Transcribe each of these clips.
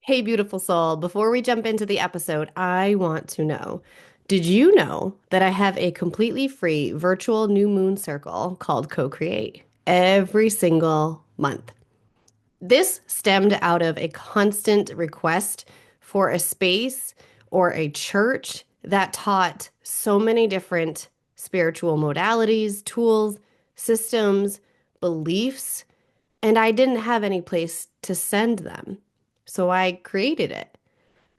Hey, beautiful soul. Before we jump into the episode, I want to know, did you know that I have a completely free virtual new moon circle called Co-Create every single month? This stemmed out of a constant request for a space or a church that taught so many different spiritual modalities, tools, systems, beliefs, and I didn't have any place to send them. So I created it.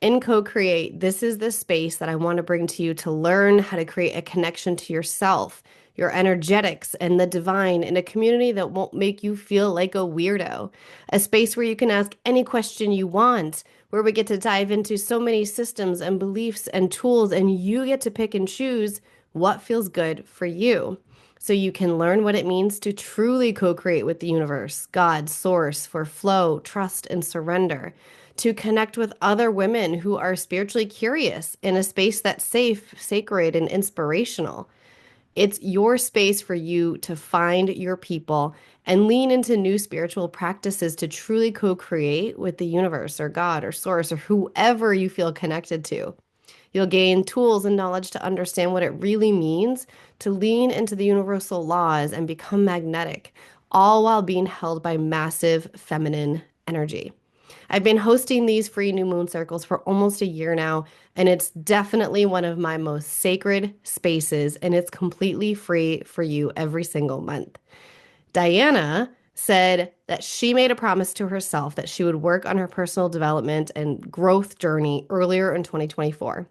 In Co-Create, this is the space that I want to bring to you to learn how to create a connection to yourself, your energetics, and the divine in a community that won't make you feel like a weirdo. A space where you can ask any question you want, where we get to dive into so many systems and beliefs and tools, and you get to pick and choose what feels good for you. So you can learn what it means to truly co-create with the universe, God, source, for flow, trust, and surrender, to connect with other women who are spiritually curious in a space that's safe, sacred, and inspirational. It's your space for you to find your people and lean into new spiritual practices to truly co create with the universe or God or source or whoever you feel connected to. You'll gain tools and knowledge to understand what it really means to lean into the universal laws and become magnetic, all while being held by massive feminine energy. I've been hosting these free new moon circles for almost a year now, and it's definitely one of my most sacred spaces, and it's completely free for you every single month. Diana said that she made a promise to herself that she would work on her personal development and growth journey earlier in 2024.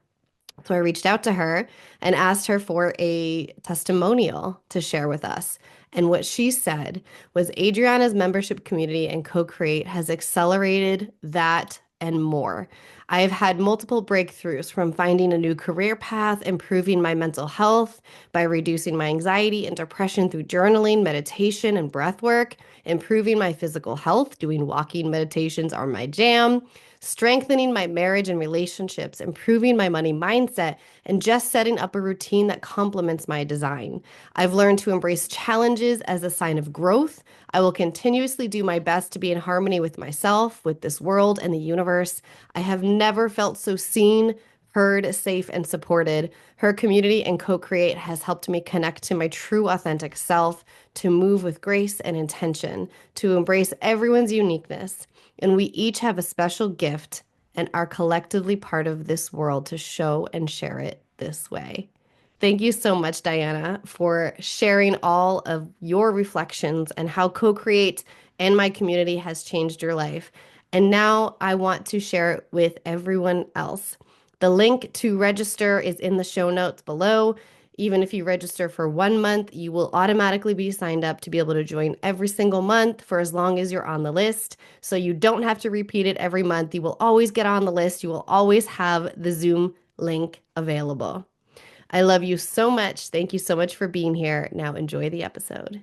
So I reached out to her and asked her for a testimonial to share with us. And what she said was Adriana's membership community and Co-Create has accelerated that and more. I have had multiple breakthroughs from finding a new career path, improving my mental health by reducing my anxiety and depression through journaling, meditation, and breath work, improving my physical health, doing walking meditations are my jam, strengthening my marriage and relationships, improving my money mindset, and just setting up a routine that complements my design. I've learned to embrace challenges as a sign of growth. I will continuously do my best to be in harmony with myself, with this world, and the universe. I have never felt so seen, heard, safe, and supported. Her community and Co-Create has helped me connect to my true authentic self, to move with grace and intention, to embrace everyone's uniqueness. And we each have a special gift and are collectively part of this world to show and share it this way. Thank you so much, Diana, for sharing all of your reflections and how Co-Create and my community has changed your life. And now I want to share it with everyone else. The link to register is in the show notes below. Even if you register for 1 month, you will automatically be signed up to be able to join every single month for as long as you're on the list. So you don't have to repeat it every month. You will always get on the list. You will always have the Zoom link available. I love you so much. Thank you so much for being here. Now enjoy the episode.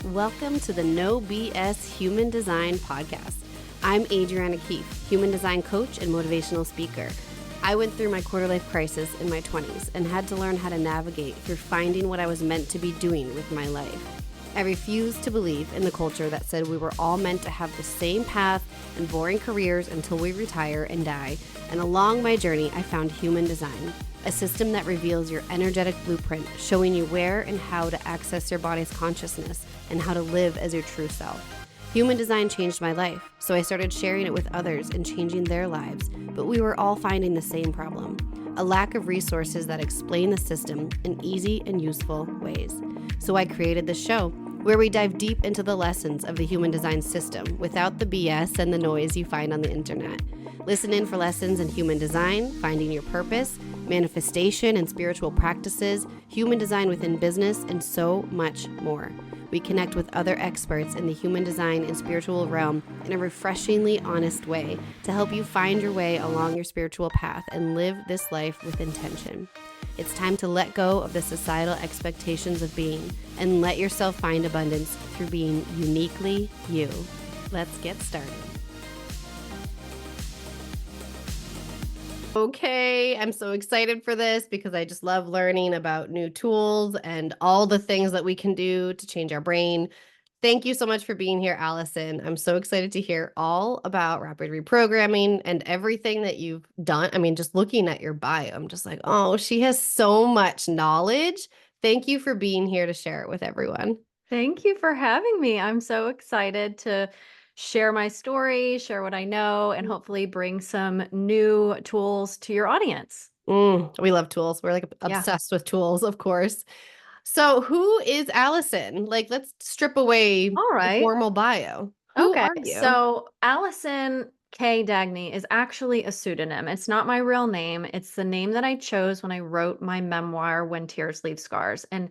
Welcome to the No BS Human Design Podcast. I'm Adriana Keefe, human design coach and motivational speaker. I went through my quarter life crisis in my 20s and had to learn how to navigate through finding what I was meant to be doing with my life. I refused to believe in the culture that said we were all meant to have the same path and boring careers until we retire and die. And along my journey, I found human design, a system that reveals your energetic blueprint, showing you where and how to access your body's consciousness and how to live as your true self. Human design changed my life, so I started sharing it with others and changing their lives, but we were all finding the same problem: a lack of resources that explain the system in easy and useful ways. So I created this show where we dive deep into the lessons of the human design system without the BS and the noise you find on the internet. Listen in for lessons in human design, finding your purpose, manifestation and spiritual practices, human design within business, and so much more. We connect with other experts in the human design and spiritual realm in a refreshingly honest way to help you find your way along your spiritual path and live this life with intention. It's time to let go of the societal expectations of being and let yourself find abundance through being uniquely you. Let's get started. Okay, I'm so excited for this because I just love learning about new tools and all the things that we can do to change our brain. Thank you so much for being here, Allison. I'm so excited to hear all about rapid reprogramming and everything that you've done. I mean, just looking at your bio, I'm just like, oh, she has so much knowledge. Thank you for being here to share it with everyone. Thank you for having me. I'm so excited to share my story, share what I know, and hopefully bring some new tools to your audience. We love tools. We're like Yeah. obsessed with tools, of course. So, who is Allison? Like, let's strip away All the right. formal bio. Who Okay. are you? So Allison K. Dagney is actually a pseudonym. It's not my real name. It's the name that I chose when I wrote my memoir, When Tears Leave Scars. And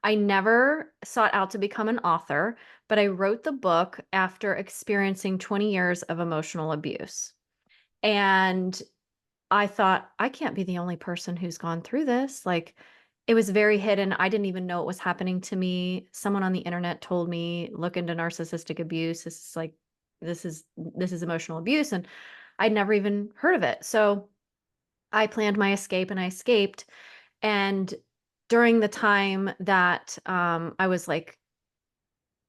I never sought out to become an author, but I wrote the book after experiencing 20 years of emotional abuse. And I thought, I can't be the only person who's gone through this. Like, it was very hidden. I didn't even know it was happening to me. Someone on the internet told me, look into narcissistic abuse. This is like, this is emotional abuse. And I'd never even heard of it. So I planned my escape and I escaped. And during the time that I was like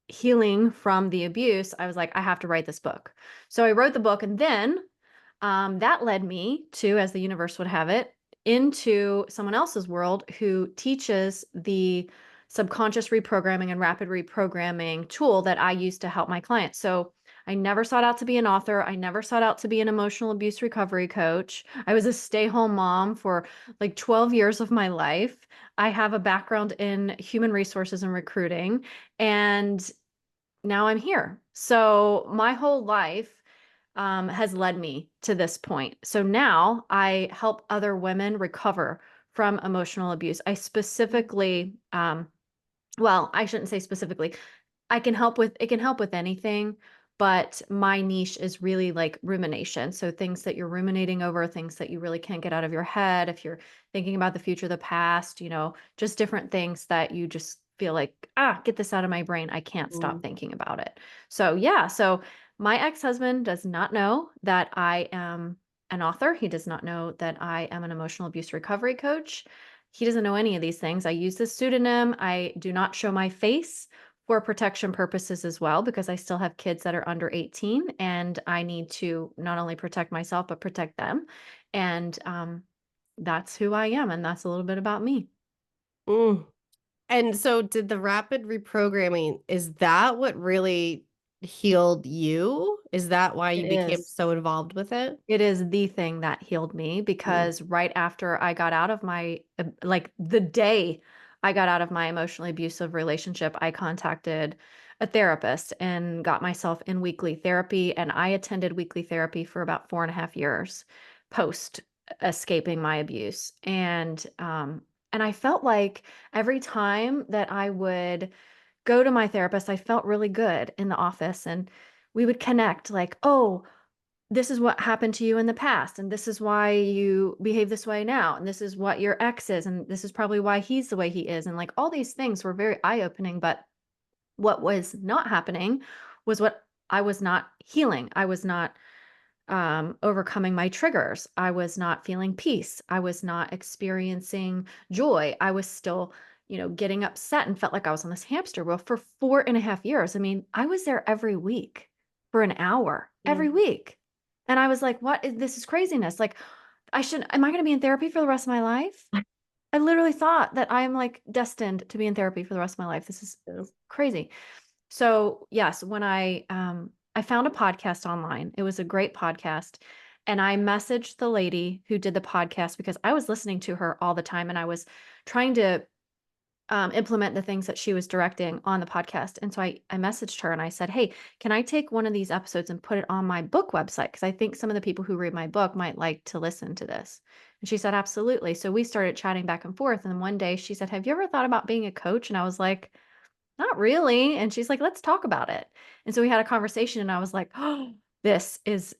healing from the abuse, I was like, I have to write this book. So I wrote the book, and then that led me to, as the universe would have it, into someone else's world who teaches the subconscious reprogramming and rapid reprogramming tool that I use to help my clients. So I never sought out to be an author. I never sought out to be an emotional abuse recovery coach. I was a stay home mom for like 12 years of my life. I have a background in human resources and recruiting, and now I'm here. So my whole life has led me to this point. So now I help other women recover from emotional abuse. I specifically, well, I shouldn't say specifically. I can help with it can help with anything, but my niche is really like rumination. So things that you're ruminating over, things that you really can't get out of your head. If you're thinking about the future, the past, just different things that you just feel like, get this out of my brain. I can't stop Mm. thinking about it. So yeah, so my ex-husband does not know that I am an author. He does not know that I am an emotional abuse recovery coach. He doesn't know any of these things. I use this pseudonym. I do not show my face for protection purposes as well, because I still have kids that are under 18 and I need to not only protect myself, but protect them. And that's who I am. And that's a little bit about me. Mm. And so, did the rapid reprogramming, is that what really healed you? Is that why It you became is. so involved with it? It is the thing that healed me, Mm. because right after I got out of my, like the day I got out of my emotionally abusive relationship, I contacted a therapist and got myself in weekly therapy. And I attended weekly therapy for about 4.5 years post escaping my abuse. And I felt like every time that I would go to my therapist, I felt really good in the office, and we would connect like, oh, this is what happened to you in the past, and this is why you behave this way now, and this is what your ex is, and this is probably why he's the way he is, and like all these things were very eye-opening. But what was not happening was what I was not healing. I was not overcoming my triggers. I was not feeling peace. I was not experiencing joy. I was still, getting upset and felt like I was on this hamster wheel for 4.5 years. I mean, I was there every week for an hour every Mm. week. And I was like, this is craziness. Like, am I going to be in therapy for the rest of my life? I literally thought that I'm like destined to be in therapy for the rest of my life. This is Yes. crazy. So, yes, when I found a podcast online. It was a great podcast, and I messaged the lady who did the podcast because I was listening to her all the time, and I was trying to implement the things that she was directing on the podcast. And so I messaged her and I said, "Hey, can I take one of these episodes and put it on my book website? Because I think some of the people who read my book might like to listen to this." And she said, "Absolutely." So we started chatting back and forth. And then one day she said, "Have you ever thought about being a coach?" And I was like, "Not really." And she's like, "Let's talk about it." And so we had a conversation, and I was like, "Oh, this is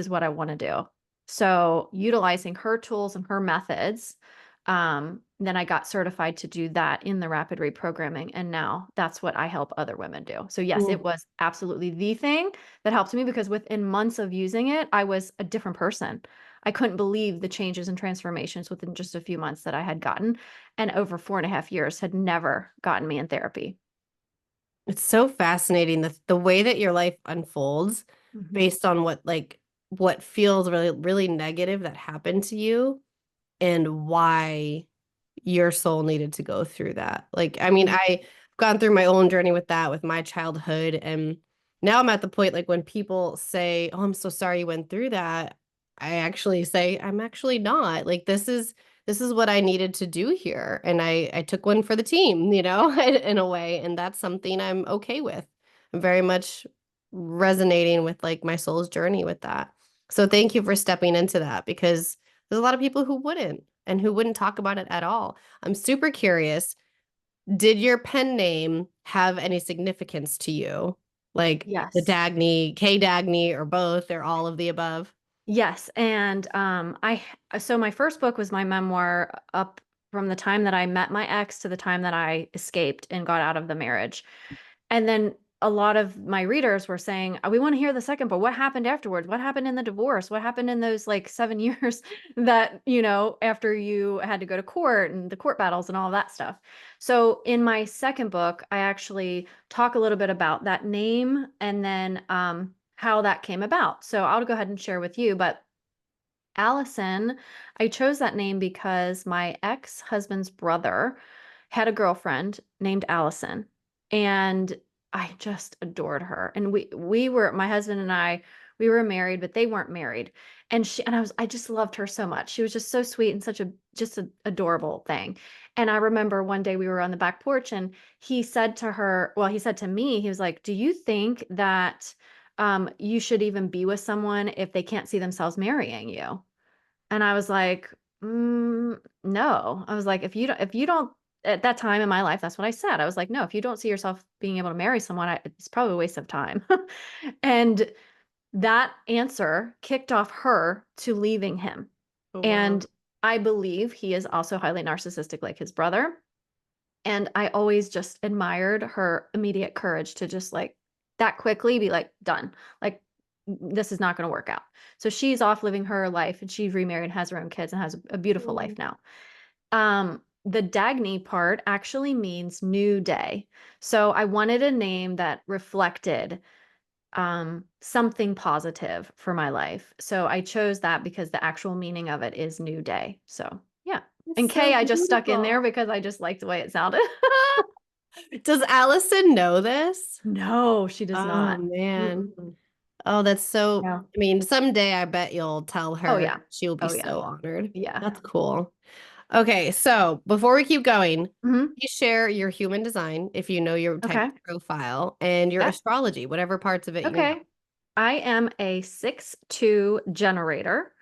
what I want to do." So utilizing her tools and her methods, then I got certified to do that in the rapid reprogramming. And now that's what I help other women do. So yes, it Mm. was absolutely the thing that helped me, because within months of using it, I was a different person. I couldn't believe the changes and transformations within just a few months that I had gotten, and over 4.5 years had never gotten me in therapy. It's so fascinating the way that your life unfolds Mhm. based on what feels really really negative that happened to you and why your soul needed to go through that. Like, I mean, Mhm. I've gone through my own journey with that, with my childhood. And now I'm at the point, like, when people say, "Oh, I'm so sorry you went through that," I actually say, "I'm actually not. Like, this is what I needed to do here. And I took one for the team, in a way. And that's something I'm okay with. I'm very much resonating with like my soul's journey with that. So thank you for stepping into that because there's a lot of people who wouldn't and who wouldn't talk about it at all. I'm super curious. Did your pen name have any significance to you? Like the Yes. Dagney, K Dagney, or both, or all of the above? Yes, and so my first book was my memoir up from the time that I met my ex to the time that I escaped and got out of the marriage. And then a lot of my readers were saying, "We want to hear the second, but what happened afterwards? What happened in the divorce? What happened in those like 7 years that, after you had to go to court and the court battles and all that stuff?" So in my second book, I actually talk a little bit about that name and then how that came about. So I'll go ahead and share with you, but Allison, I chose that name because my ex-husband's brother had a girlfriend named Allison, and I just adored her. And we were my husband and I, we were married, but they weren't married. And I just loved her so much. She was just so sweet and such a just an adorable thing. And I remember one day we were on the back porch and he said to her, well, he said to me, he was like, "Do you think that you should even be with someone if they can't see themselves marrying you?" And I was like, no. I was like, if you don't, at that time in my life, that's what I said. I was like, no, if you don't see yourself being able to marry someone, it's probably a waste of time. And that answer kicked off her to leaving him. Oh, wow. And I believe he is also highly narcissistic like his brother. And I always just admired her immediate courage to just like that quickly be like, done. Like, this is not going to work out. So she's off living her life and she's remarried, has her own kids, and has a beautiful life Mm. now. The Dagney part actually means new day. So I wanted a name that reflected something positive for my life. So I chose that because the actual meaning of it is new day. So yeah. It's And K, so I just stuck in there beautiful. because I just liked the way it sounded. Does Allison know this? No, she does Oh, not. man. Mm-mm. Oh, that's so. Yeah. I mean, someday I bet you'll tell Oh her. yeah. She'll be Oh yeah. so honored. Yeah. That's cool. Okay, so before we keep going, Hmm. please share your human design if you know your type Okay. of profile and your Yeah. astrology, whatever parts of it you know. Okay. I am a 6-2 generator.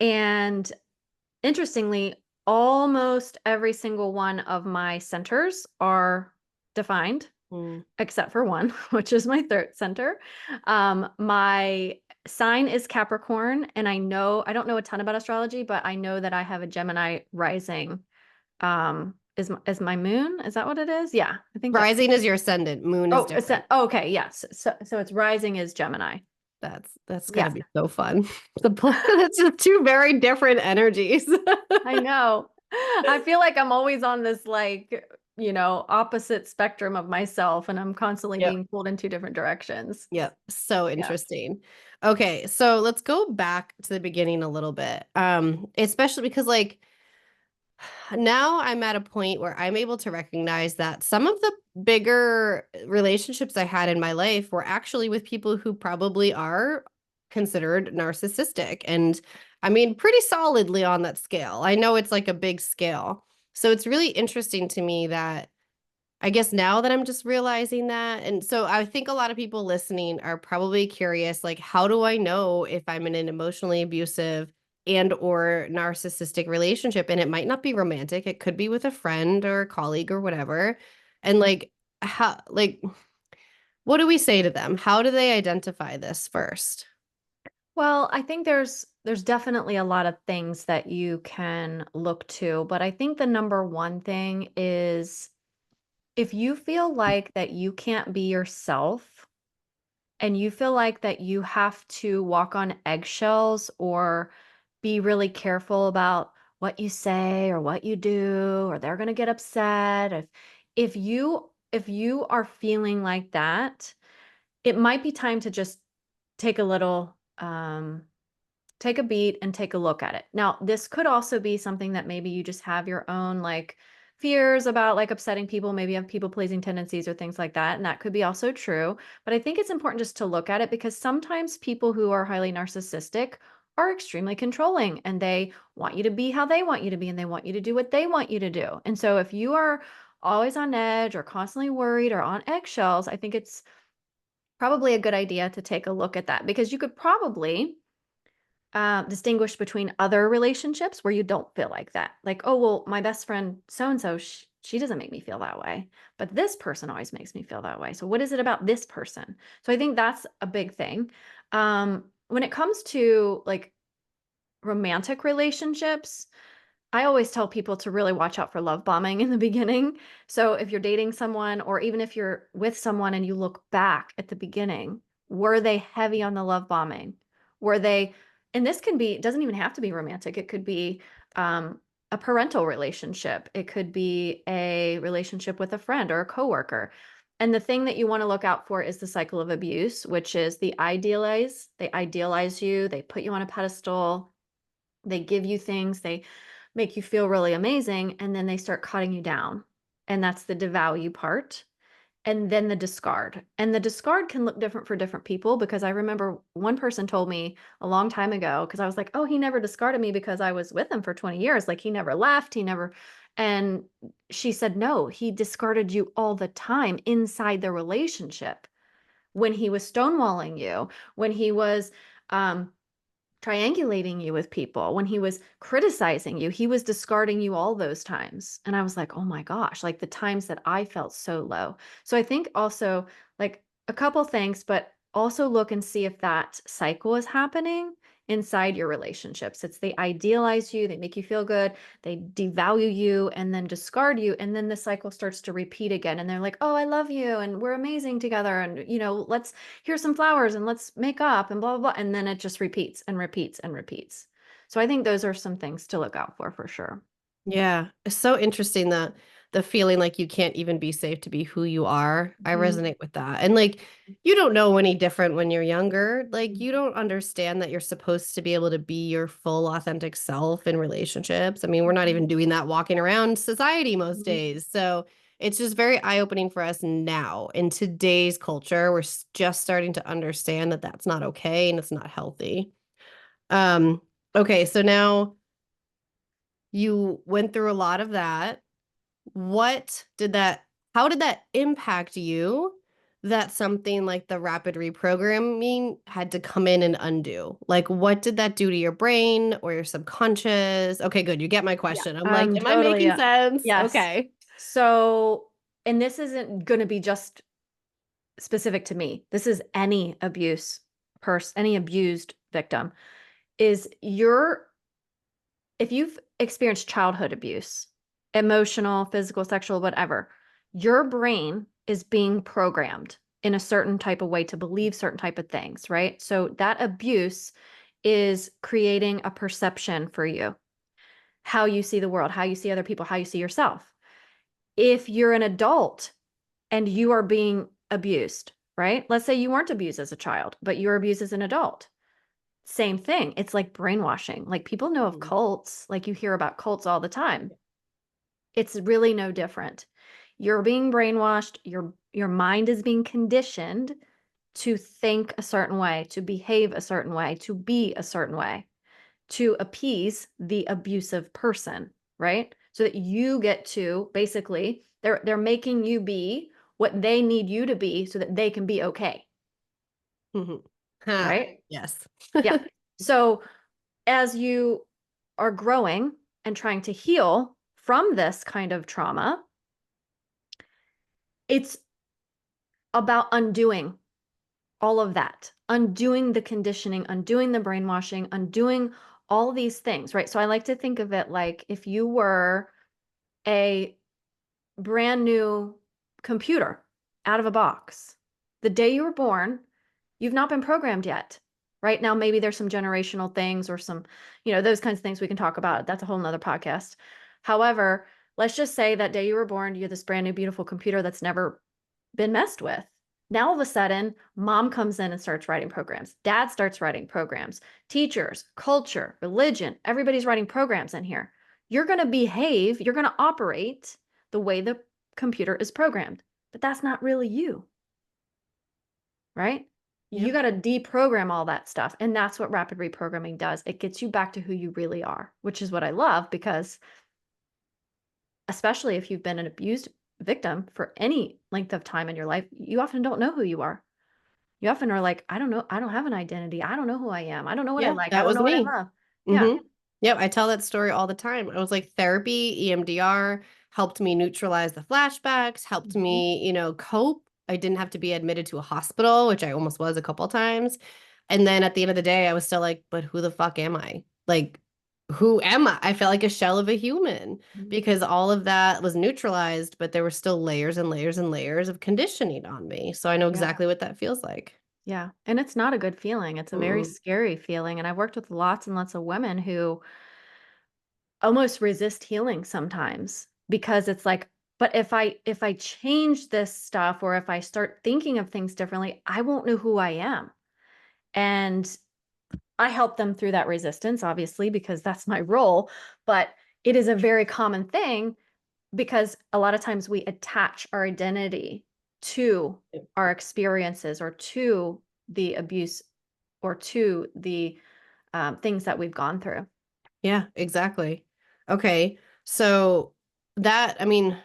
And interestingly, almost every single one of my centers are defined, Mm. except for one, which is my third center. My sign is Capricorn, and I don't know a ton about astrology, but I know that I have a Gemini rising. Is my moon? Is that what it is? Yeah, I think that's. Rising is your ascendant, moon is Oh, it's different. okay. Yes. So it's rising is Gemini. That's gotta Yes, be so fun. That's just two very different energies. I know. I feel like I'm always on this like, opposite spectrum of myself, and I'm constantly Yep. being pulled in two different directions. Yep. So Yeah. interesting. Okay, so let's go back to the beginning a little bit. Especially because like now I'm at a point where I'm able to recognize that some of the bigger relationships I had in my life were actually with people who probably are considered narcissistic. And I mean, pretty solidly on that scale. I know it's like a big scale. So it's really interesting to me that I guess now that I'm just realizing that. And so I think a lot of people listening are probably curious, like, how do I know if I'm in an emotionally abusive and or narcissistic relationship? And it might not be romantic. It could be with a friend or a colleague or whatever. And like, what do we say to them? How do they identify this first? Well, I think there's definitely a lot of things that you can look to, but I think the number one thing is if you feel like that you can't be yourself and you feel like that you have to walk on eggshells or be really careful about what you say or what you do or they're going to get upset, if you if you are feeling like that, it might be time to just take a little, take a beat and take a look at it. Now, this could also be something that maybe you just have your own like fears about like upsetting people, maybe you have people pleasing tendencies or things like that. And that could be also true. But I think it's important just to look at it because sometimes people who are highly narcissistic are extremely controlling and they want you to be how they want you to be and they want you to do what they want you to do. And so if you are always on edge or constantly worried or on eggshells, I think it's probably a good idea to take a look at that because you could probably distinguish between other relationships where you don't feel like that. Like, oh, well, my best friend so and so, she doesn't make me feel that way, but this person always makes me feel that way. So, what is it about this person? So, I think that's a big thing. When it comes to like romantic relationships, I always tell people to really watch out for love bombing in the beginning. So if you're dating someone, or even if you're with someone and you look back at the beginning, were they heavy on the love bombing? Were they, and this can be, it doesn't even have to be romantic. It could be a parental relationship. It could be a relationship with a friend or a coworker. And the thing that you want to look out for is the cycle of abuse, which is they idealize you, they put you on a pedestal, they give you things, they make you feel really amazing, and then they start cutting you down. And that's the devalue part. And then the discard. And the discard can look different for different people because I remember one person told me a long time ago, because I was like, oh, he never discarded me because I was with him for 20 years. Like he never left, he never. And she said, no, he discarded you all the time inside the relationship when he was stonewalling you, when he was um, triangulating you with people, when he was criticizing you, he was discarding you all those times. And I was like, oh my gosh, like the times that I felt so low. So I think also like a couple things, but also look and see if that cycle is happening inside your relationships. It's they idealize you, they make you feel good, they devalue you and then discard you. And then the cycle starts to repeat again. And they're like, oh, I love you. And we're amazing together. And, let's here's some flowers and let's make up and blah, blah, blah. And then it just repeats and repeats and repeats. So I think those are some things to look out for sure. Yeah, it's so interesting that the feeling like you can't even be safe to be who you are. I Mhm. resonate with that. And like you don't know any different when you're younger. Like Mhm. you don't understand that you're supposed to be able to be your full authentic self in relationships. I mean, we're not even doing that walking around society most Mhm. days. So it's just very eye-opening for us now in today's culture. We're just starting to understand that that's not okay and it's not healthy. Um, okay, so now you went through a lot of that. What did that, how did that impact you that something like the rapid reprogramming had to come in and undo? Like, what did that do to your brain or your subconscious? Okay, good. You get my Yeah. question. I'm like, am I Totally. making sense? Yes. Okay. So, and this isn't going to be just specific to me. This is any any abused victim is if you've experienced childhood abuse, emotional, physical, sexual, whatever, your brain is being programmed in a certain type of way to believe certain type of things, right? So that abuse is creating a perception for you, how you see the world, how you see other people, how you see yourself. If you're an adult and you are being abused, right? Let's say you weren't abused as a child, but you're abused as an adult. Same thing. It's like brainwashing. Like people know of Mhm. cults, like you hear about cults all the time. It's really no different. You're being brainwashed, your mind is being conditioned to think a certain way, to behave a certain way, to be a certain way, to appease the abusive person, right? So that you get to basically they're making you be what they need you to be so that they can be okay, Mhm. Ha, right? yes. Yeah. So as you are growing and trying to heal from this kind of trauma, it's about undoing all of that, undoing the conditioning, undoing the brainwashing, undoing all these things, right? So I like to think of it like if you were a brand new computer out of a box. The day you were born, you've not been programmed yet. Right now, maybe there's some generational things or some, those kinds of things we can talk about. That's a whole nother podcast. However, let's just say that day you were born, you had this brand new, beautiful computer that's never been messed with. Now, all of a sudden, mom comes in and starts writing programs. Dad starts writing programs. Teachers, culture, religion, everybody's writing programs in here. You're going to behave, you're going to operate the way the computer is programmed, but that's not really you, right? You Yep. got to deprogram all that stuff. And that's what rapid reprogramming does. It gets you back to who you really are, which is what I love because, especially if you've been an abused victim for any length of time in your life, you often don't know who you are. You often are like, I don't know. I don't have an identity. I don't know who I am. I don't know what I Yeah, like. I that don't was know what I me. love. Yeah. Mm-hmm. Yep, I tell that story all the time. I was like, therapy, EMDR helped me neutralize the flashbacks, helped Mhm. me, cope. I didn't have to be admitted to a hospital, which I almost was a couple times. And then at the end of the day, I was still like, but who the fuck am I? Like, who am I? I felt like a shell of a human Mhm. because all of that was neutralized, but there were still layers and layers and layers of conditioning on me. So I know Yeah. exactly what that feels like. Yeah. And it's not a good feeling. It's a very Mm-mm. scary feeling. And I've worked with lots and lots of women who almost resist healing sometimes because it's like, but if I change this stuff or if I start thinking of things differently, I won't know who I am. And I help them through that resistance, obviously, because that's my role. But it is a very common thing because a lot of times we attach our identity to our experiences or to the abuse or to the things that we've gone through. Yeah, exactly. Okay. So that, I mean,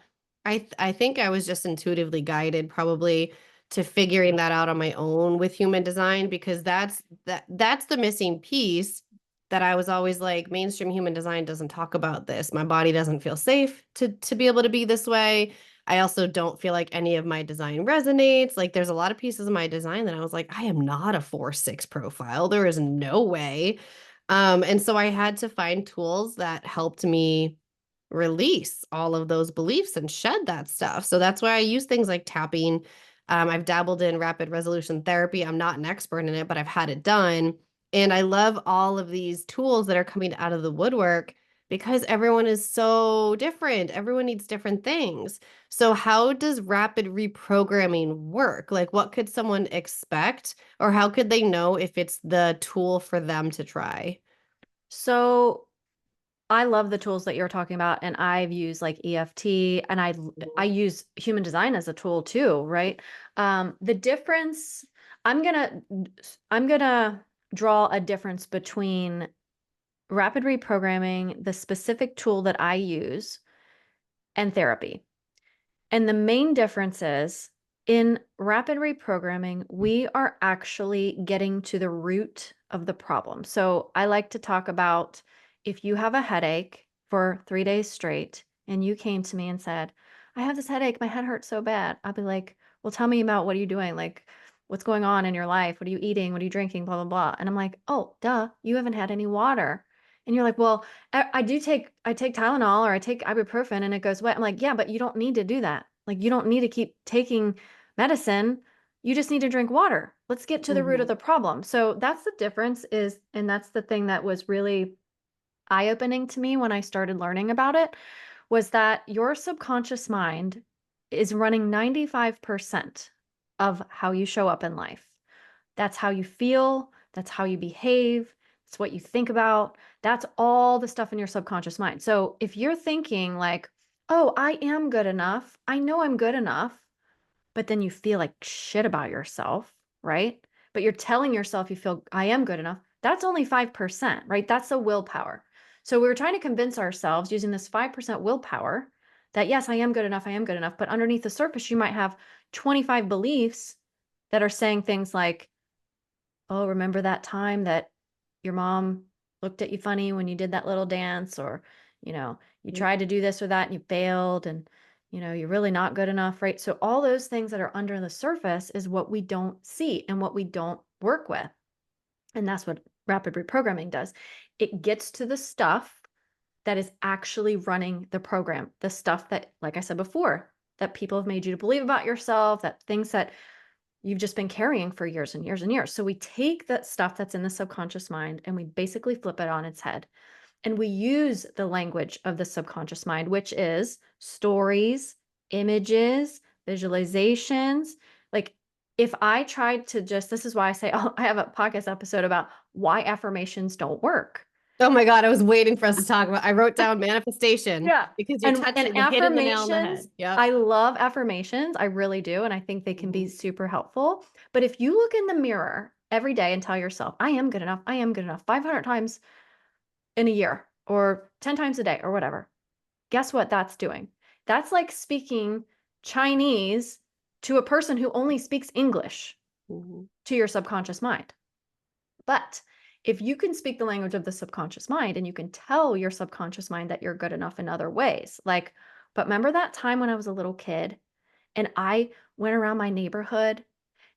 I think I was just intuitively guided probably to figuring that out on my own with human design because that's the missing piece that I was always like mainstream human design doesn't talk about this. My body doesn't feel safe to be able to be this way. I also don't feel like any of my design resonates. Like there's a lot of pieces of my design that I was like, I am not a 4/6 profile. There is no way. And so I had to find tools that helped me release all of those beliefs and shed that stuff. So that's why I use things like tapping. I've dabbled in rapid resolution therapy. I'm not an expert in it, but I've had it done. And I love all of these tools that are coming out of the woodwork because everyone is so different. Everyone needs different things. So, how does rapid reprogramming work? Like, what could someone expect, or how could they know if it's the tool for them to try? So I love the tools that you're talking about, and I've used like EFT, and I use human design as a tool too, right? The difference, I'm gonna I'm gonna draw a difference between rapid reprogramming, the specific tool that I use, and therapy. And the main difference is in rapid reprogramming, we are actually getting to the root of the problem. So I like to talk about if you have a headache for 3 days straight and you came to me and said, I have this headache, my head hurts so bad. I'll be like, well, tell me about what are you doing? Like, what's going on in your life? What are you eating? What are you drinking? Blah, blah, blah. And I'm like, oh, duh, you haven't had any water. And you're like, well, I take Tylenol or I take ibuprofen and it goes away. I'm like, yeah, but you don't need to do that. Like you don't need to keep taking medicine. You just need to drink water. Let's get to the root of Mhm. the problem. So that's the difference is, and that's the thing that was really eye-opening to me when I started learning about it, was that your subconscious mind is running 95% of how you show up in life. That's how you feel. That's how you behave. It's what you think about. That's all the stuff in your subconscious mind. So if you're thinking like, oh, I am good enough, I know I'm good enough, but then you feel like shit about yourself, right? But you're telling yourself you feel, I am good enough. That's only 5%, right? That's the willpower. So we were trying to convince ourselves using this 5% willpower that yes, I am good enough, I am good enough. But underneath the surface, you might have 25 beliefs that are saying things like, oh, remember that time that your mom looked at you funny when you did that little dance, or, you tried to do this or that and you failed, and, you're really not good enough, right? So all those things that are under the surface is what we don't see and what we don't work with. And that's what rapid reprogramming does. It gets to the stuff that is actually running the program, the stuff that, like I said before, that people have made you to believe about yourself, that things that you've just been carrying for years and years and years. So we take that stuff that's in the subconscious mind and we basically flip it on its head. And we use the language of the subconscious mind, which is stories, images, visualizations. Like if I tried to just, this is why I say, oh, I have a podcast episode about why affirmations don't work. Oh my God, I was waiting for us to talk about. I wrote down manifestation Yeah. because you're And touching, hitting the nail on the affirmations, head. Yep. I love affirmations. I really do. And I think they can be Mhm. super helpful. But if you look in the mirror every day and tell yourself, I am good enough, I am good enough, 500 times in a year or 10 times a day or whatever, guess what that's doing? That's like speaking Chinese to a person who only speaks English Mhm. to your subconscious mind. But if you can speak the language of the subconscious mind and you can tell your subconscious mind that you're good enough in other ways, like, but remember that time when I was a little kid and I went around my neighborhood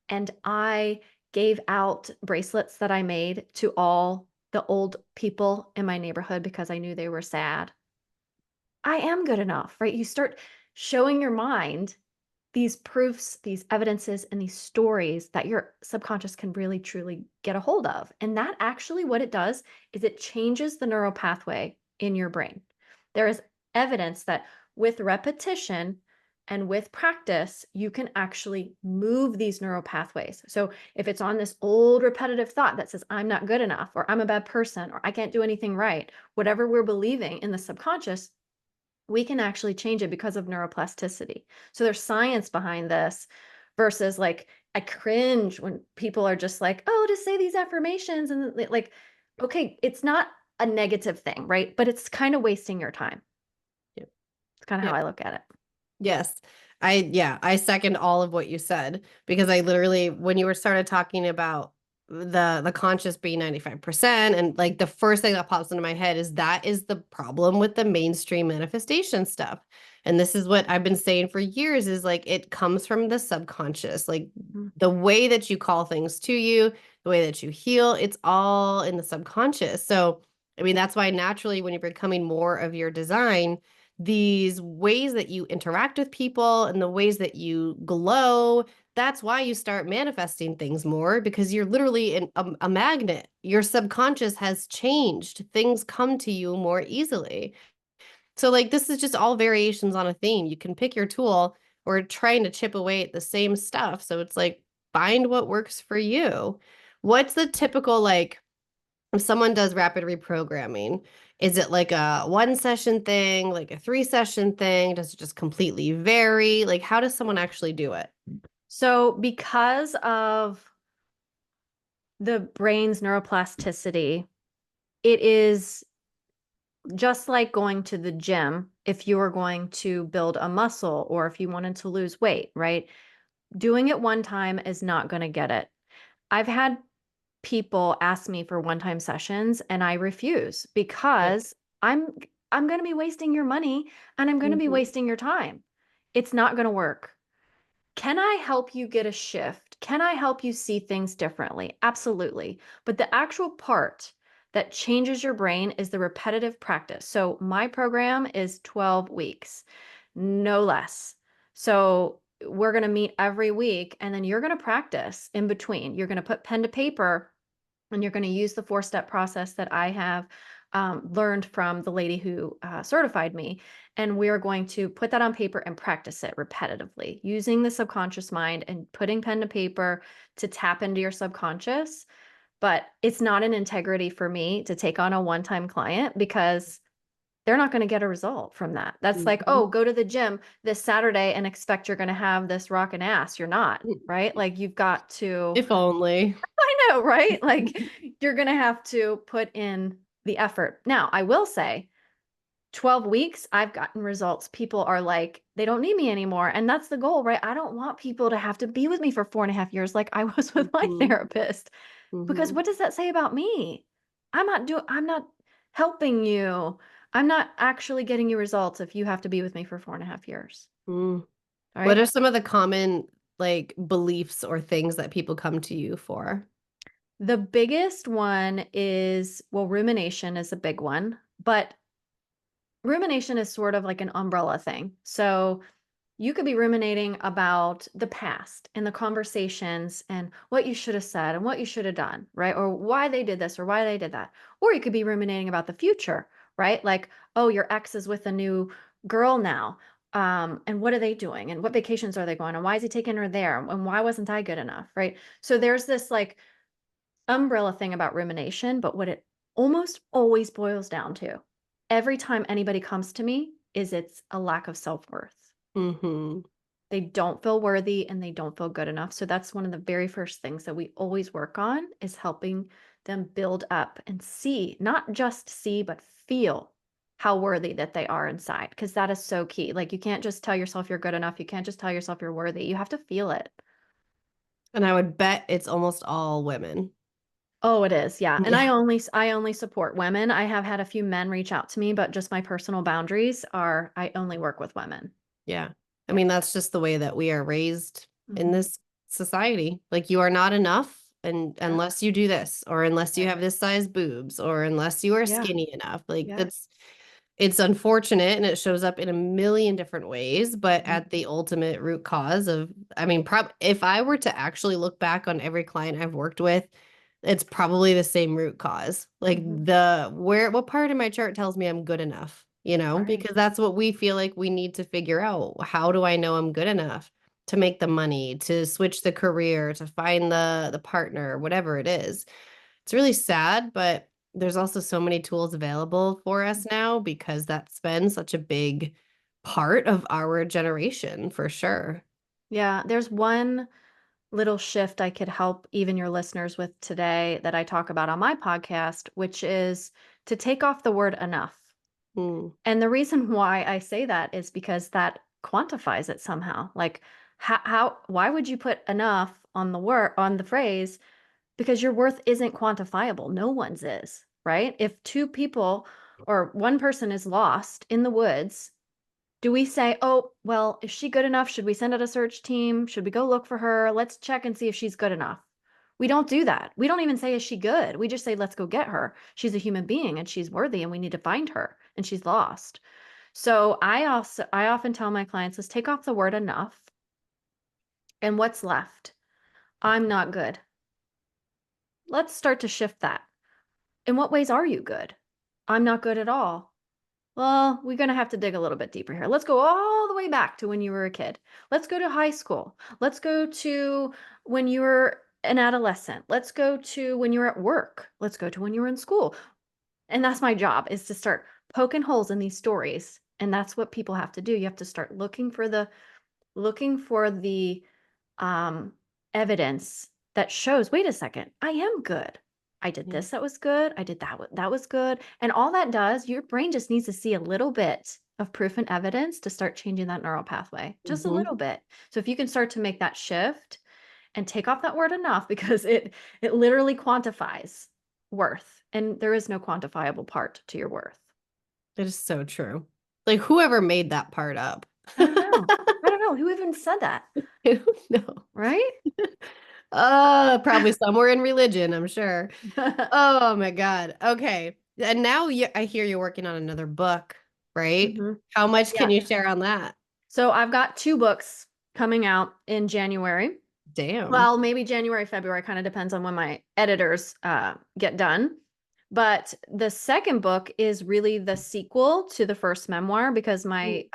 and I gave out bracelets that I made to all the old people in my neighborhood because I knew they were sad. I am good enough, right? You start showing your mind these proofs, these evidences, and these stories that your subconscious can really truly get a hold of. And that actually, what it does is it changes the neural pathway in your brain. There is evidence that with repetition and with practice, you can actually move these neural pathways. So if it's on this old repetitive thought that says, I'm not good enough, or I'm a bad person, or I can't do anything right, whatever we're believing in the subconscious, we can actually change it because of neuroplasticity. So there's science behind this versus like I cringe when people are just like, oh, just say these affirmations and like, okay, it's not a negative thing, right? But it's kind of wasting your time. Yep. It's kind of how Yep. I look at it. Yes. I second all of what you said because I literally when you were started talking about the conscious being 95% and like the first thing that pops into my head is that is the problem with the mainstream manifestation stuff. And this is what I've been saying for years is like it comes from the subconscious. Like Mhm. the way that you call things to you, the way that you heal, it's all in the subconscious. So, I mean, that's why naturally when you're becoming more of your design, these ways that you interact with people and the ways that you glow, that's why you start manifesting things more because you're literally a magnet. Your subconscious has changed. Things come to you more easily. So, like, this is just all variations on a theme. You can pick your tool or trying to chip away at the same stuff. So, it's like, find what works for you. What's the typical, like, if someone does rapid reprogramming, is it like a one session thing, like a 3 session thing? Does it just completely vary? Like, how does someone actually do it? So because of the brain's neuroplasticity, it is just like going to the gym. If you were going to build a muscle or if you wanted to lose weight, right? Doing it one time is not going to get it. I've had people ask me for one-time sessions and I refuse Yep. because I'm I'm going to be wasting your money and I'm going to be Mhm. wasting your time. It's not going to work. Can I help you get a shift? Can I help you see things differently? Absolutely. But the actual part that changes your brain is the repetitive practice. So my program is 12 weeks, no less. So we're going to meet every week and then you're going to practice in between. You're going to put pen to paper and you're going to use the 4-step process that I have learned from the lady who certified me. And we are going to put that on paper and practice it repetitively using the subconscious mind and putting pen to paper to tap into your subconscious. But it's not an integrity for me to take on a one-time client because they're not going to get a result from that. That's like, Mhm. oh, go to the gym this Saturday and expect you're going to have this rockin' ass. You're not, right? Like you've got to If only. I know, right? Like you're going to have to put in the effort. Now, I will say 12 weeks, I've gotten results. People are like, they don't need me anymore. And that's the goal, right? I don't want people to have to be with me for 4.5 years like I was with my Mhm. therapist. Because Mhm. what does that say about me? I'm not helping you. I'm not actually getting you results if you have to be with me for 4.5 years. Mm. All What right. are some of the common like beliefs or things that people come to you for? The biggest one is, well, rumination is a big one, but rumination is sort of like an umbrella thing. So You could be ruminating about the past and the conversations and what you should have said and what you should have done, right? Or why they did this or why they did that. Or you could be ruminating about the future, right? Like, oh, your ex is with a new girl now. And what are they doing? And what vacations are they going on? Why is he taking her there? And why wasn't I good enough? Right. So there's this like umbrella thing about rumination, but what it almost always boils down to every time anybody comes to me is it's a lack of self-worth. Mm-hmm. They don't feel worthy and they don't feel good enough. So that's one of the very first things that we always work on is helping them build up and see, not just see, but feel how worthy that they are inside. Because that is so key. Like you can't just tell yourself you're good enough. You can't just tell yourself you're worthy. You have to feel it. And I would bet it's almost all women. Oh, it is. Yeah. And Yeah. I only support women. I have had a few men reach out to me, but just my personal boundaries are I only work with women. Yeah. I Yeah. mean, that's just the way that we are raised in Hmm. this society. Like you are not enough and Yeah. unless you do this or unless you Right. have this size boobs or unless you are Yeah. skinny enough. Like Yeah. that's it's unfortunate and it shows up in a million different ways, but Mhm. at the ultimate root cause of, I mean, if I were to actually look back on every client I've worked with, it's probably the same root cause. Like Mhm. what part of my chart tells me I'm good enough, Right. because that's what we feel like we need to figure out. How do I know I'm good enough to make the money, to switch the career, to find the partner, whatever it is? It's really sad, but there's also so many tools available for us now because that's been such a big part of our generation for sure. Yeah. There's one little shift I could help even your listeners with today that I talk about on my podcast, which is to take off the word enough. Mm, And the reason why I say that is because that quantifies it somehow. Like why would you put enough on the word on the phrase because your worth isn't quantifiable. No one's is, right? If two people or one person is lost in the woods, do we say, oh, well, is she good enough? Should we send out a search team? Should we go look for her? Let's check and see if she's good enough. We don't do that. We don't even say, is she good? We just say, let's go get her. She's a human being and she's worthy and we need to find her and she's lost. So I often tell my clients, let's take off the word enough and what's left. I'm not good. Let's start to shift that. In what ways are you good? I'm not good at all. Well, we're going to have to dig a little bit deeper here. Let's go all the way back to when you were a kid. Let's go to high school. Let's go to when you were an adolescent. Let's go to when you were at work. Let's go to when you were in school. And that's my job is to start poking holes in these stories. And that's what people have to do. You have to start looking for the um, evidence that shows, wait a second, I am good. I did yeah. this that was good. I did that was good. And all that does, your brain just needs to see a little bit of proof and evidence to start changing that neural pathway, just a Hmm. little bit. So if you can start to make that shift and take off that word enough because it literally quantifies worth and there is no quantifiable part to your worth. It is so true. Like whoever made that part up. I don't know. I don't know who even said that, I don't know. right? Probably somewhere in religion, I'm sure. Oh my God. Okay. And now I hear you're working on another book, right? Hmm. How much can Yeah. you share on that? So I've got two books coming out in January. Damn. Well, maybe January, February, kind of depends on when my editors get done. But the second book is really the sequel to the first memoir because my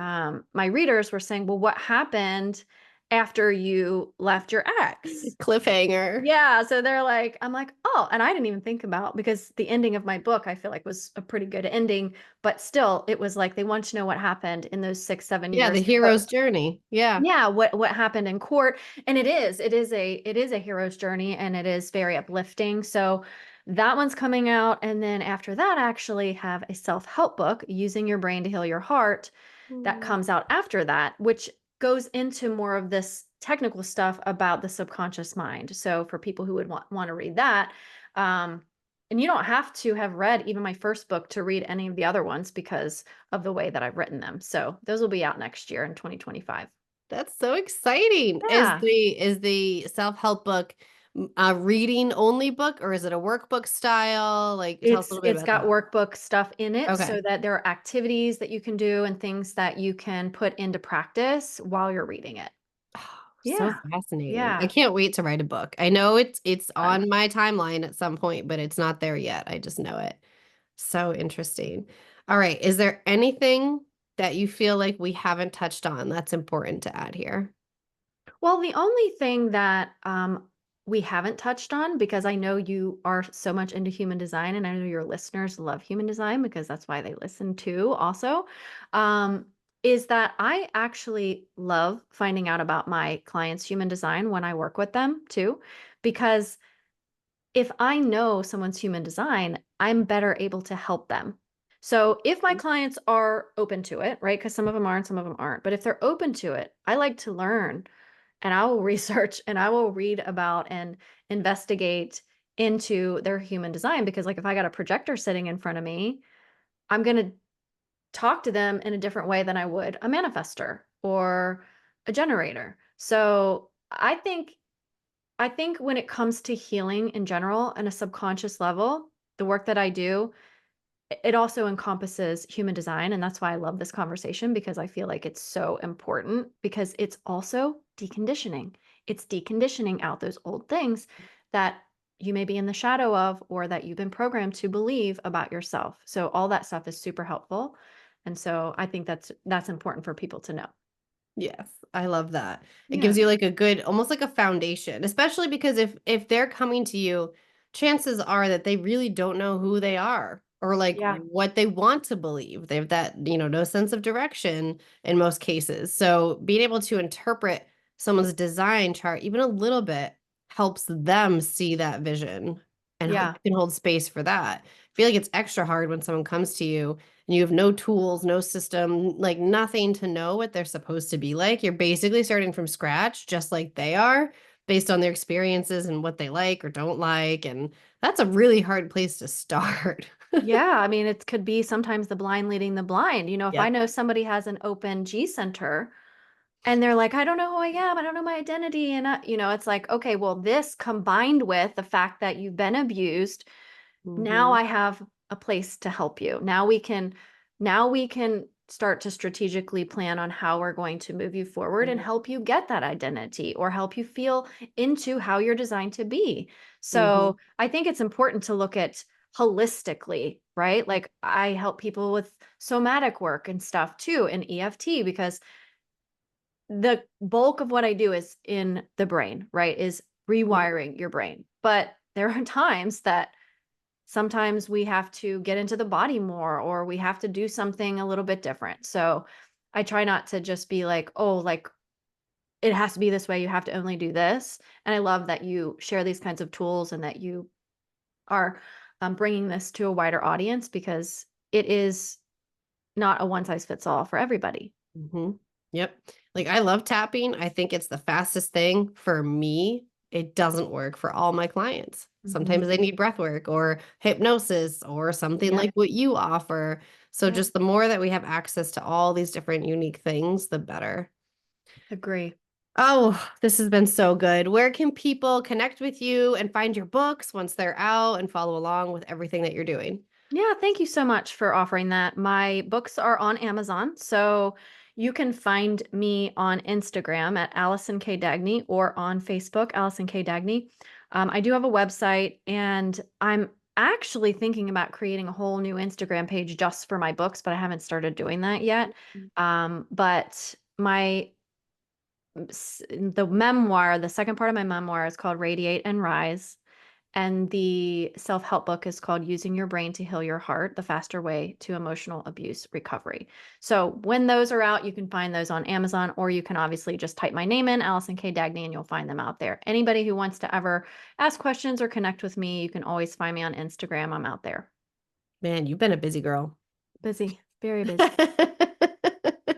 readers were saying, "Well, what happened after you left your ex?" Cliffhanger. Yeah, so they're like, I'm like, oh, and I didn't even think about because the ending of my book I feel like was a pretty good ending, but still, it was like they want to know what happened in those 6, 7 Yeah, the years. hero's journey. Yeah. Yeah, what happened in court, and it is a hero's journey, and it is very uplifting. So that one's coming out, and then after that, I actually have a self-help book, Using Your Brain to Heal Your Heart, that Mm. comes out after that, which goes into more of this technical stuff about the subconscious mind. So for people who would want to read that, um, and you don't have to have read even my first book to read any of the other ones because of the way that I've written them. So those will be out next year in 2025. That's so exciting. Is Yeah. the self-help book a reading only book, or is it a workbook style? Like, tell us a little bit It's about got that. workbook stuff in it so Okay. that there are activities that you can do and things that you can put into practice while you're reading it. Oh, so Yeah. fascinating. I Yeah. can't wait to write a book. I know it's Fun. on my timeline at some point, but it's not there yet. I just know it. So interesting. All right. Is there anything that you feel like we haven't touched on that's important to add here? Well, the only thing that we haven't touched on, because I know you are so much into human design, and I know your listeners love human design because that's why they listen too, also, um, is that I actually love finding out about my clients' human design when I work with them too, because if I know someone's human design, I'm better able to help them. So if my clients are open to it, right? Because some of them are and some of them aren't. But if they're open to it, I like to learn and I will research and I will read about and investigate into their human design. Because, like, if I got a projector sitting in front of me, I'm going to talk to them in a different way than I would a manifester or a generator. So I think when it comes to healing in general and a subconscious level, the work that I do, it also encompasses human design. And that's why I love this conversation because I feel like it's so important because it's also deconditioning. It's deconditioning out those old things that you may be in the shadow of or that you've been programmed to believe about yourself. So all that stuff is super helpful. And so I think that's important for people to know. Yes, I love that. It gives Yeah. you like a good, almost like a foundation, especially because if they're coming to you, chances are that they really don't know who they are or like Yeah. what they want to believe. They have that, no sense of direction in most cases. So being able to interpret someone's design chart even a little bit helps them see that vision and you Yeah. can hold space for that. I feel like it's extra hard when someone comes to you and you have no tools, no system, like nothing to know what they're supposed to be like. You're basically starting from scratch, just like they are, based on their experiences and what they like or don't like. And that's a really hard place to start. Yeah, I mean, it could be sometimes the blind leading the blind. If I Yep. know somebody has an open G center and they're like, I don't know who I am, I don't know my identity. And, it's like, okay, well, this combined with the fact that you've been abused, now Hmm. I have a place to help you. Now we can start to strategically plan on how we're going to move you forward and help you get that identity or help you feel into how you're designed to be. Hmm. So I think it's important to look at holistically, right? Like I help people with somatic work and stuff too in EFT because the bulk of what I do is in the brain, right? Is Yeah. rewiring your brain. But there are times that sometimes we have to get into the body more or we have to do something a little bit different. So I try not to just be like, oh, like it has to be this way. You have to only do this. And I love that you share these kinds of tools and that you are bringing this to a wider audience because it is not a one size fits all for everybody. Hmm. Yep. Like I love tapping. I think it's the fastest thing for me. It doesn't work for all my clients. Hmm. Sometimes they need breath work or hypnosis or something Yep. like what you offer. So Yep. just the more that we have access to all these different unique things, the better. Agree. Oh, this has been so good. Where can people connect with you and find your books once they're out and follow along with everything that you're doing? Yeah, thank you so much for offering that. My books are on Amazon, so you can find me on Instagram at Allison K. Dagney or on Facebook, Allison K. Dagney. I do have a website, and I'm actually thinking about creating a whole new Instagram page just for my books, but I haven't started doing that yet. But the memoir, the second part of my memoir is called Radiate and Rise. And the self help book is called Using Your Brain to Heal Your Heart: The Faster Way to Emotional Abuse Recovery. So when those are out, you can find those on Amazon, or you can obviously just type my name in, Allison K. Dagney, and you'll find them out there. Anybody who wants to ever ask questions or connect with me, you can always find me on Instagram. I'm out there. Man, you've been a busy girl. Busy, very busy.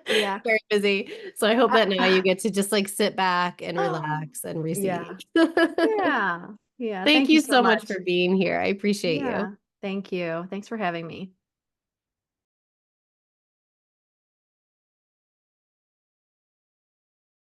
Yeah. Very busy. So I hope that now you get to just like sit back and Oh, relax and receive. yeah. Yeah. Yeah. Thank Thank you you so so much much. for being here. I appreciate you. Yeah. Thank you. Thanks for having me.